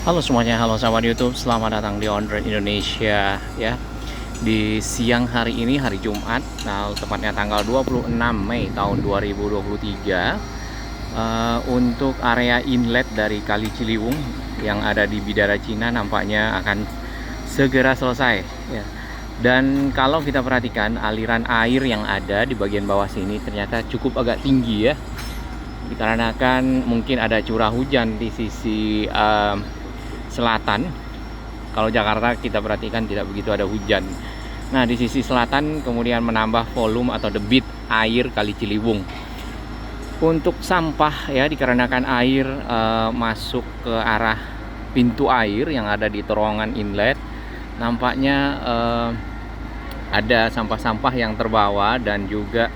Halo semuanya, halo sahabat YouTube, selamat datang di Ondred Indonesia ya. Di siang hari ini, hari Jumat, nah tepatnya tanggal 26 Mei tahun 2023, untuk area inlet dari Kali Ciliwung yang ada di Bidara Cina nampaknya akan segera selesai ya. Dan kalau kita perhatikan aliran air yang ada di bagian bawah sini ternyata cukup agak tinggi ya. Dikarenakan mungkin ada curah hujan di sisi selatan. Kalau Jakarta kita perhatikan tidak begitu ada hujan. Nah, di sisi selatan kemudian menambah volume atau debit air Kali Ciliwung. Untuk sampah ya, dikarenakan air masuk ke arah pintu air yang ada di terowongan inlet, nampaknya ada sampah-sampah yang terbawa dan juga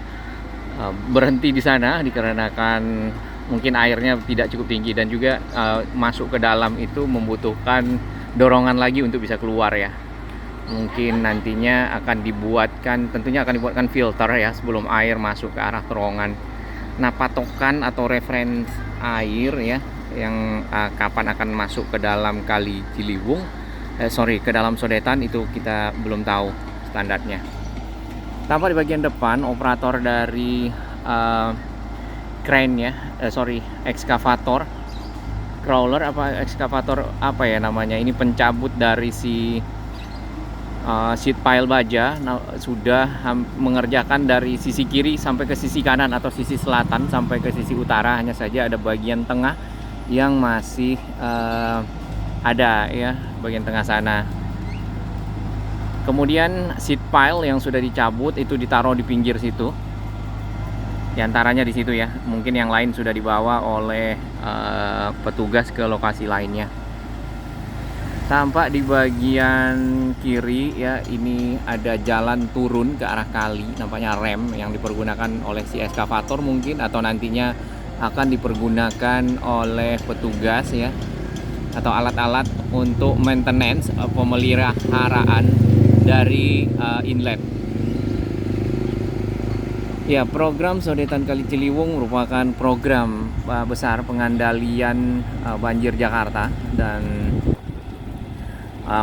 berhenti di sana dikarenakan mungkin airnya tidak cukup tinggi, dan juga masuk ke dalam itu membutuhkan dorongan lagi untuk bisa keluar ya. Mungkin nantinya tentunya akan dibuatkan filter ya sebelum air masuk ke arah terowongan. Nah, patokan atau referensi air ya yang kapan akan masuk ke dalam Kali Ciliwung, ke dalam sodetan, itu kita belum tahu standarnya. Tampak di bagian depan operator dari crane ya, ekskavator, crawler apa ekskavator apa ya namanya, ini pencabut dari si sheet pile baja. Nah, sudah mengerjakan dari sisi kiri sampai ke sisi kanan atau sisi selatan sampai ke sisi utara. Hanya saja ada bagian tengah yang masih ada ya, bagian tengah sana. Kemudian sheet pile yang sudah dicabut itu ditaruh di pinggir situ. Di antaranya di situ ya, mungkin yang lain sudah dibawa oleh petugas ke lokasi lainnya. Tampak di bagian kiri ya, ini ada jalan turun ke arah kali, nampaknya rem yang dipergunakan oleh si ekskavator mungkin, atau nantinya akan dipergunakan oleh petugas ya, atau alat-alat untuk maintenance, pemeliharaan dari inlet. Ya, program Sodetan Kali Ciliwung merupakan program besar pengandalian banjir Jakarta, dan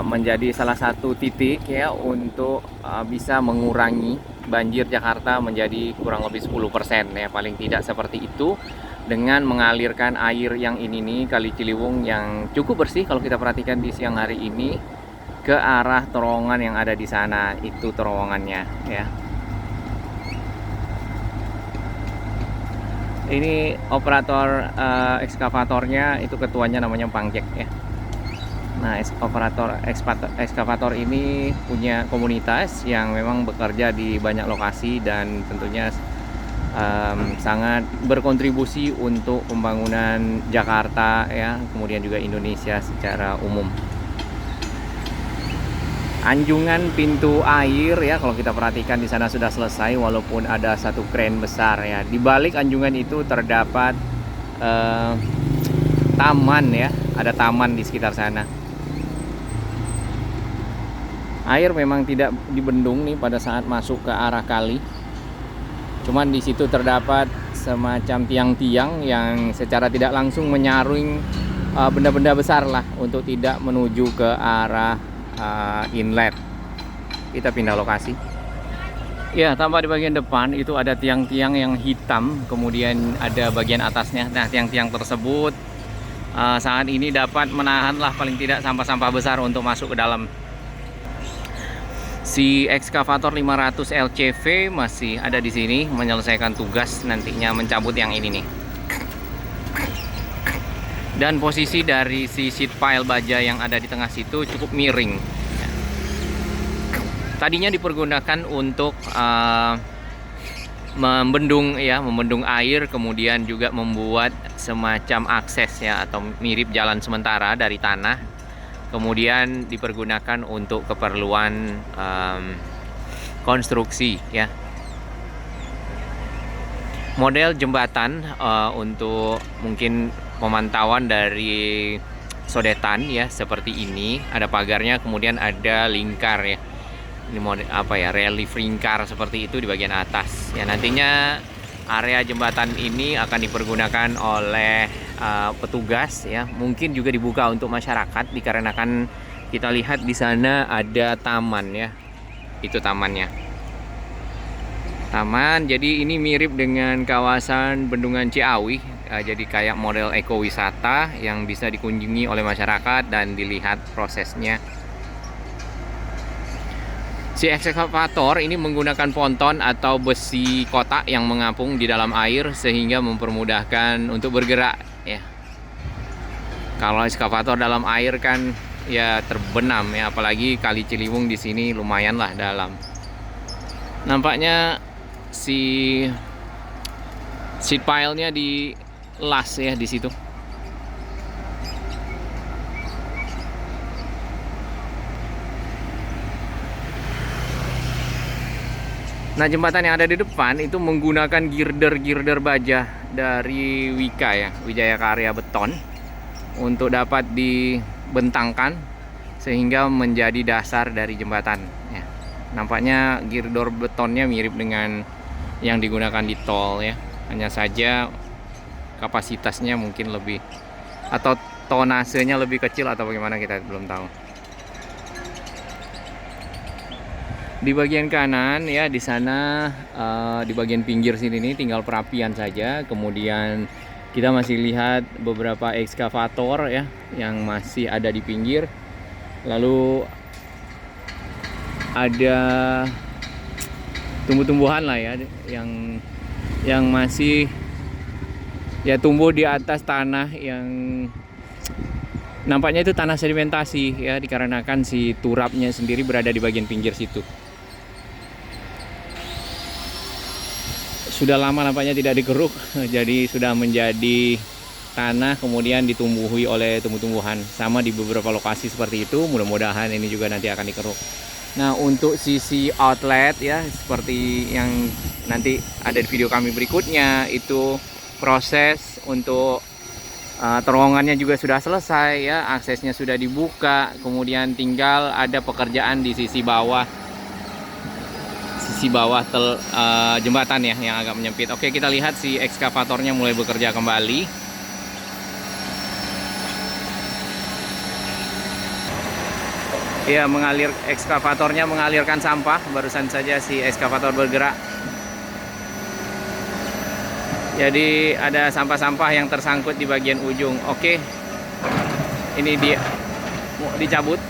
menjadi salah satu titik ya untuk bisa mengurangi banjir Jakarta menjadi kurang lebih 10% ya, paling tidak seperti itu, dengan mengalirkan air yang ini nih, Kali Ciliwung yang cukup bersih kalau kita perhatikan di siang hari ini, ke arah terowongan yang ada di sana. Itu terowongannya ya. Ini operator ekskavatornya, itu ketuanya namanya Bang Jack ya. Nah, operator ekskavator ini punya komunitas yang memang bekerja di banyak lokasi, dan tentunya sangat berkontribusi untuk pembangunan Jakarta ya, kemudian juga Indonesia secara umum. Anjungan pintu air ya, kalau kita perhatikan di sana sudah selesai, walaupun ada satu crane besar ya. Di balik anjungan itu terdapat taman ya, ada taman di sekitar sana. Air memang tidak dibendung nih pada saat masuk ke arah kali. Cuman di situ terdapat semacam tiang-tiang yang secara tidak langsung menyaring benda-benda besar lah untuk tidak menuju ke arah inlet. Kita pindah lokasi. Ya, tampak di bagian depan itu ada tiang-tiang yang hitam, kemudian ada bagian atasnya. Nah, tiang-tiang tersebut saat ini dapat menahan lah paling tidak sampah-sampah besar untuk masuk ke dalam. Si ekskavator 500 LCV masih ada di sini menyelesaikan tugas nantinya mencabut yang ini nih. Dan posisi dari si sheet pile baja yang ada di tengah situ cukup miring. Tadinya dipergunakan untuk membendung air, kemudian juga membuat semacam akses ya, atau mirip jalan sementara dari tanah. Kemudian dipergunakan untuk keperluan konstruksi ya. Model jembatan untuk mungkin pemantauan dari sodetan ya, seperti ini. Ada pagarnya, kemudian ada lingkar ya. Ini model relief lingkar seperti itu di bagian atas. Ya, nantinya area jembatan ini akan dipergunakan oleh petugas ya. Mungkin juga dibuka untuk masyarakat dikarenakan kita lihat di sana ada taman ya. Itu tamannya. Taman, jadi ini mirip dengan kawasan Bendungan Ciawi. Jadi kayak model ekowisata yang bisa dikunjungi oleh masyarakat dan dilihat prosesnya. Si ekskavator ini menggunakan ponton atau besi kotak yang mengapung di dalam air sehingga mempermudahkan untuk bergerak ya. Kalau ekskavator dalam air kan ya terbenam ya, apalagi Kali Ciliwung di sini lumayan lah dalam. Nampaknya si seat pile-nya di las ya di situ. Nah, jembatan yang ada di depan itu menggunakan girder baja dari Wika ya, Wijaya Karya Beton, untuk dapat dibentangkan sehingga menjadi dasar dari jembatan ya. Nampaknya girder betonnya mirip dengan yang digunakan di tol ya. Hanya saja kapasitasnya mungkin lebih, atau tonasenya lebih kecil atau bagaimana kita belum tahu. Di bagian kanan ya, di sana di bagian pinggir sini nih tinggal perapian saja. Kemudian kita masih lihat beberapa ekskavator ya yang masih ada di pinggir. Lalu ada tumbuh-tumbuhan lah ya yang masih ya tumbuh di atas tanah yang nampaknya itu tanah sedimentasi ya, dikarenakan si turapnya sendiri berada di bagian pinggir situ. Sudah lama nampaknya tidak dikeruk, jadi sudah menjadi tanah kemudian ditumbuhi oleh tumbuh-tumbuhan. Sama di beberapa lokasi seperti itu, mudah-mudahan ini juga nanti akan dikeruk. Nah, untuk sisi outlet ya, seperti yang nanti ada di video kami berikutnya, itu proses untuk terowongannya juga sudah selesai ya, aksesnya sudah dibuka, kemudian tinggal ada pekerjaan di sisi bawah jembatan ya yang agak menyempit. Oke, kita lihat si ekskavatornya mulai bekerja kembali. Ya, ekskavatornya mengalirkan sampah. Barusan saja si ekskavator bergerak. Jadi ada sampah-sampah yang tersangkut di bagian ujung. Oke, ini dia mau dicabut.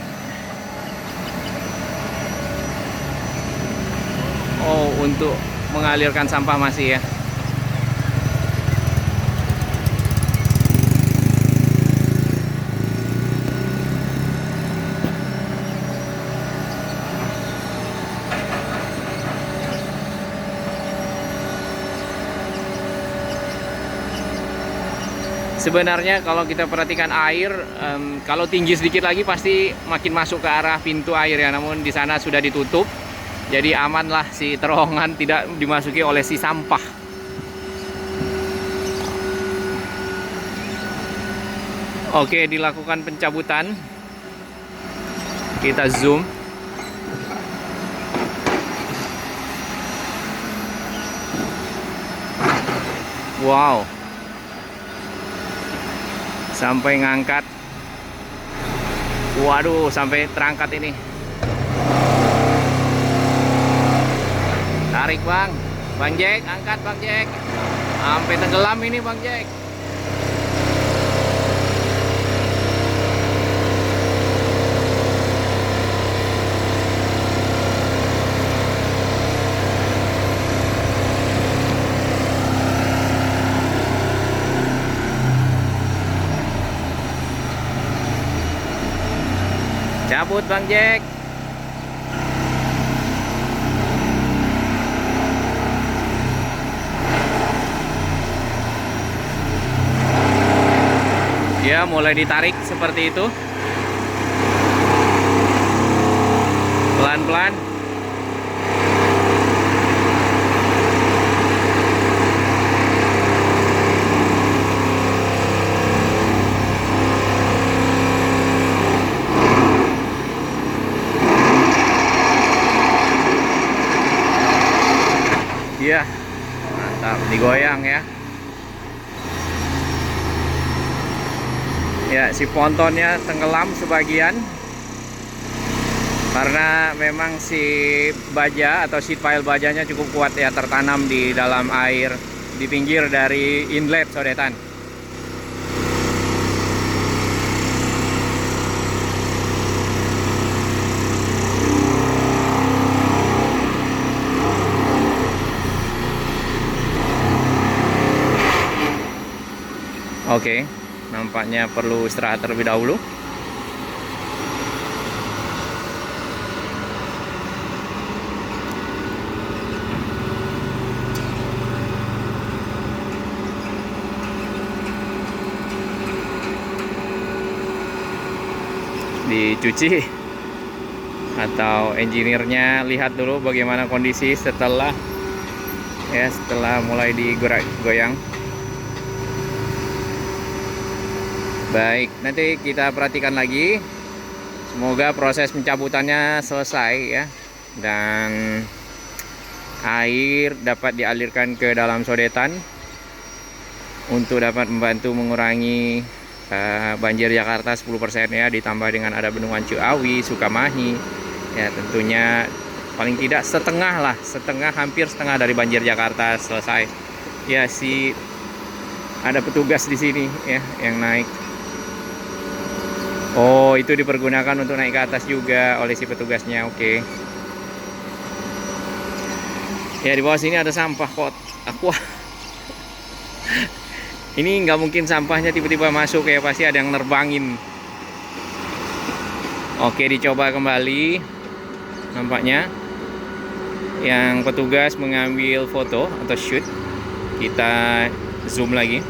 Oh, untuk mengalirkan sampah masih ya. Sebenarnya kalau kita perhatikan air, kalau tinggi sedikit lagi pasti makin masuk ke arah pintu air ya. Namun di sana sudah ditutup. Jadi amanlah si terowongan tidak dimasuki oleh si sampah. Oke, dilakukan pencabutan. Kita zoom. Wow. Sampai ngangkat. Waduh, sampai terangkat ini. Tarik Bang Jack, angkat Bang Jack. Sampai tenggelam ini Bang Jack. Cabut Bang Jack. Ya, mulai ditarik seperti itu. Pelan-pelan. Ya, mantap. digoyang ya. Ya, si pontonnya tenggelam sebagian karena memang si baja atau sheet pile bajanya cukup kuat ya, tertanam di dalam air di pinggir dari inlet sodetan. Oke, nampaknya perlu istirahat terlebih dahulu. Dicuci atau engineer-nya lihat dulu bagaimana kondisi setelah mulai digoyang. Baik, nanti kita perhatikan lagi. Semoga proses pencabutannya selesai ya, dan air dapat dialirkan ke dalam sodetan untuk dapat membantu mengurangi banjir Jakarta 10% ya, ditambah dengan ada bendungan Ciawi, Sukamahi ya, tentunya paling tidak hampir setengah dari banjir Jakarta selesai ya. Ada petugas di sini ya yang naik. Oh, itu dipergunakan untuk naik ke atas juga oleh si petugasnya. Oke. Ya, di bawah sini ada sampah pot aqua. Ini nggak mungkin sampahnya tiba-tiba masuk ya, pasti ada yang nerbangin. Oke, dicoba kembali. Nampaknya yang petugas mengambil foto atau shoot. Kita zoom lagi.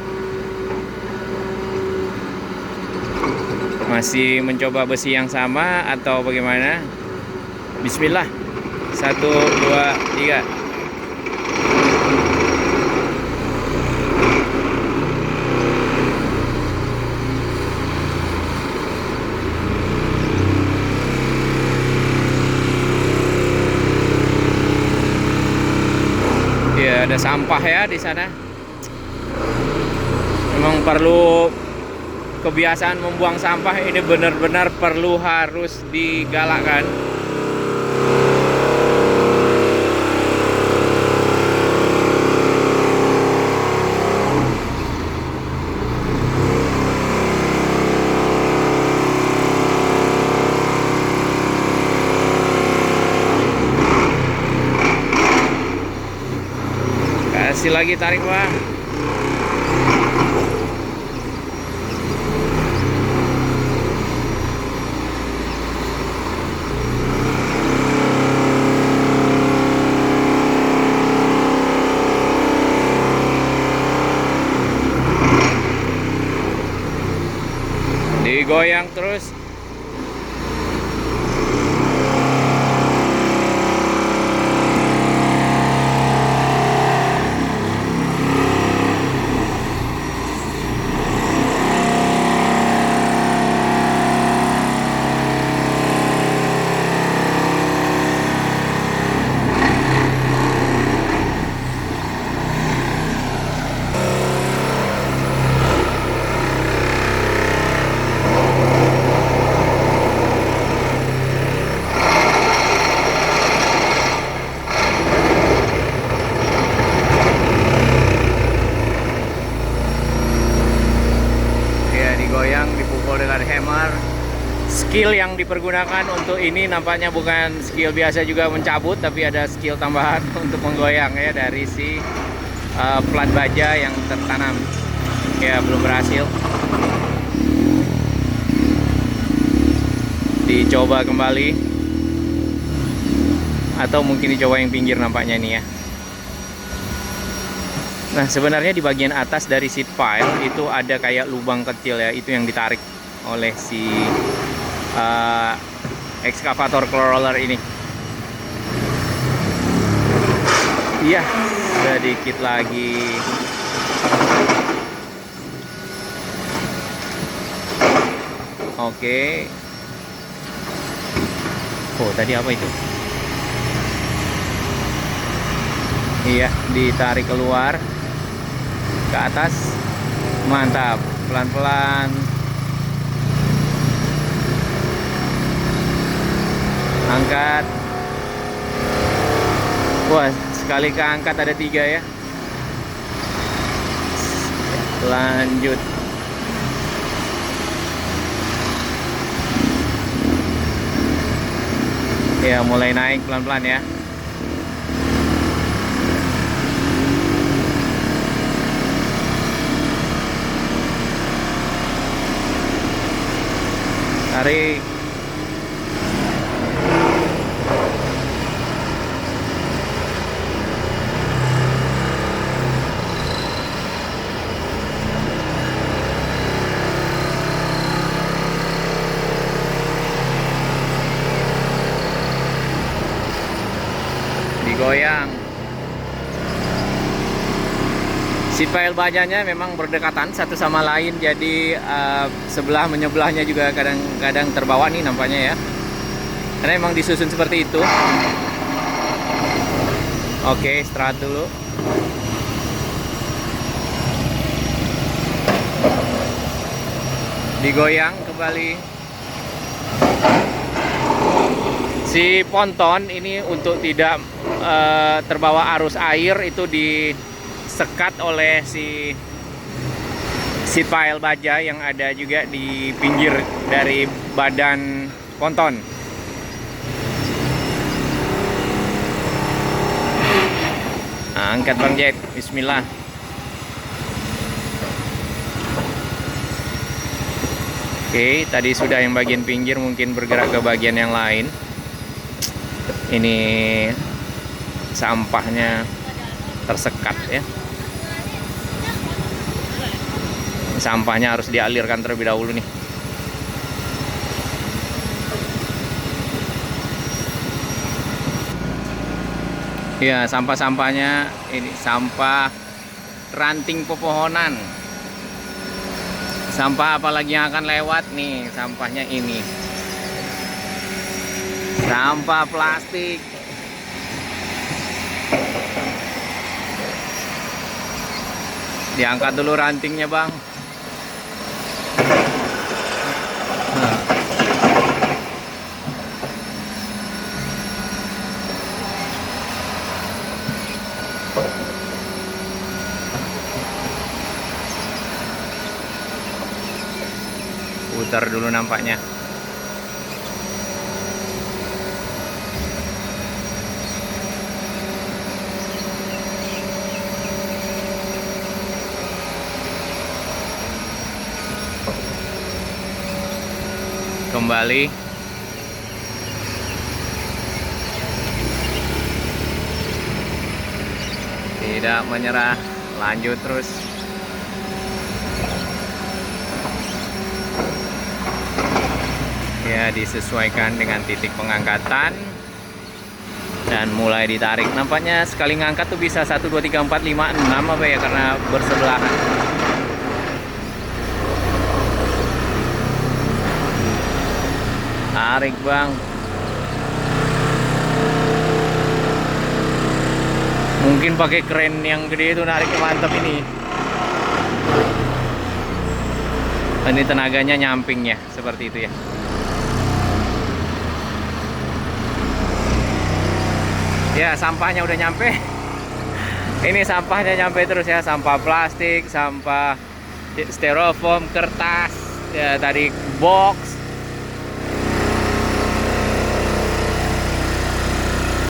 Masih mencoba besi yang sama atau bagaimana? Bismillah. 1, 2, 3. Ya, ada sampah ya di sana. Memang perlu kebiasaan membuang sampah ini, benar-benar harus digalakkan. Kasih lagi, tarik Pak. Digoyang terus. Dipukul dengan hammer. Skill yang dipergunakan untuk ini nampaknya bukan skill biasa juga mencabut, tapi ada skill tambahan untuk menggoyang ya dari si plat baja yang tertanam. Ya, belum berhasil. Dicoba kembali, atau mungkin dicoba yang pinggir nampaknya nih ya. Nah, sebenarnya di bagian atas dari sheet pile itu ada kayak lubang kecil ya, itu yang ditarik oleh si ekskavator roller ini. Iya, sedikit lagi. Oke. Oh, tadi apa itu? Iya, ditarik keluar. ke atas. Mantap, pelan-pelan. Angkat. Wah, sekali keangkat ada 3 ya. Lanjut. Ya, mulai naik pelan-pelan ya. Tarik. Digoyang. Seat pile bajanya memang berdekatan satu sama lain, jadi sebelah menyebelahnya juga kadang-kadang terbawa nih nampaknya ya, karena memang disusun seperti itu. Oke, istirahat dulu. Digoyang kembali. Si ponton ini untuk tidak terbawa arus air itu disekat oleh si seat pile baja yang ada juga di pinggir dari badan ponton. Nah, angkat Bang Jack, bismillah. Oke, tadi sudah yang bagian pinggir, mungkin bergerak ke bagian yang lain. Ini sampahnya tersekat ya. Sampahnya harus dialirkan terlebih dahulu nih. Ya, sampah-sampahnya ini sampah ranting pepohonan. Sampah apalagi yang akan lewat nih, sampahnya ini. Sampah plastik. Diangkat dulu rantingnya, Bang. Putar dulu nampaknya. Kembali. Tidak menyerah, lanjut terus. Ya, disesuaikan dengan titik pengangkatan dan mulai ditarik. Nampaknya sekali ngangkat tuh bisa 1 2 3 4 5 6 apa ya, karena bersebelahan. Tarik, Bang. Mungkin pakai kren yang gede itu nariknya mantap ini. Ini tenaganya nyamping ya, seperti itu ya. Ya, sampahnya udah nyampe. Ini sampahnya nyampe terus ya, sampah plastik, sampah styrofoam, kertas, ya tadi box,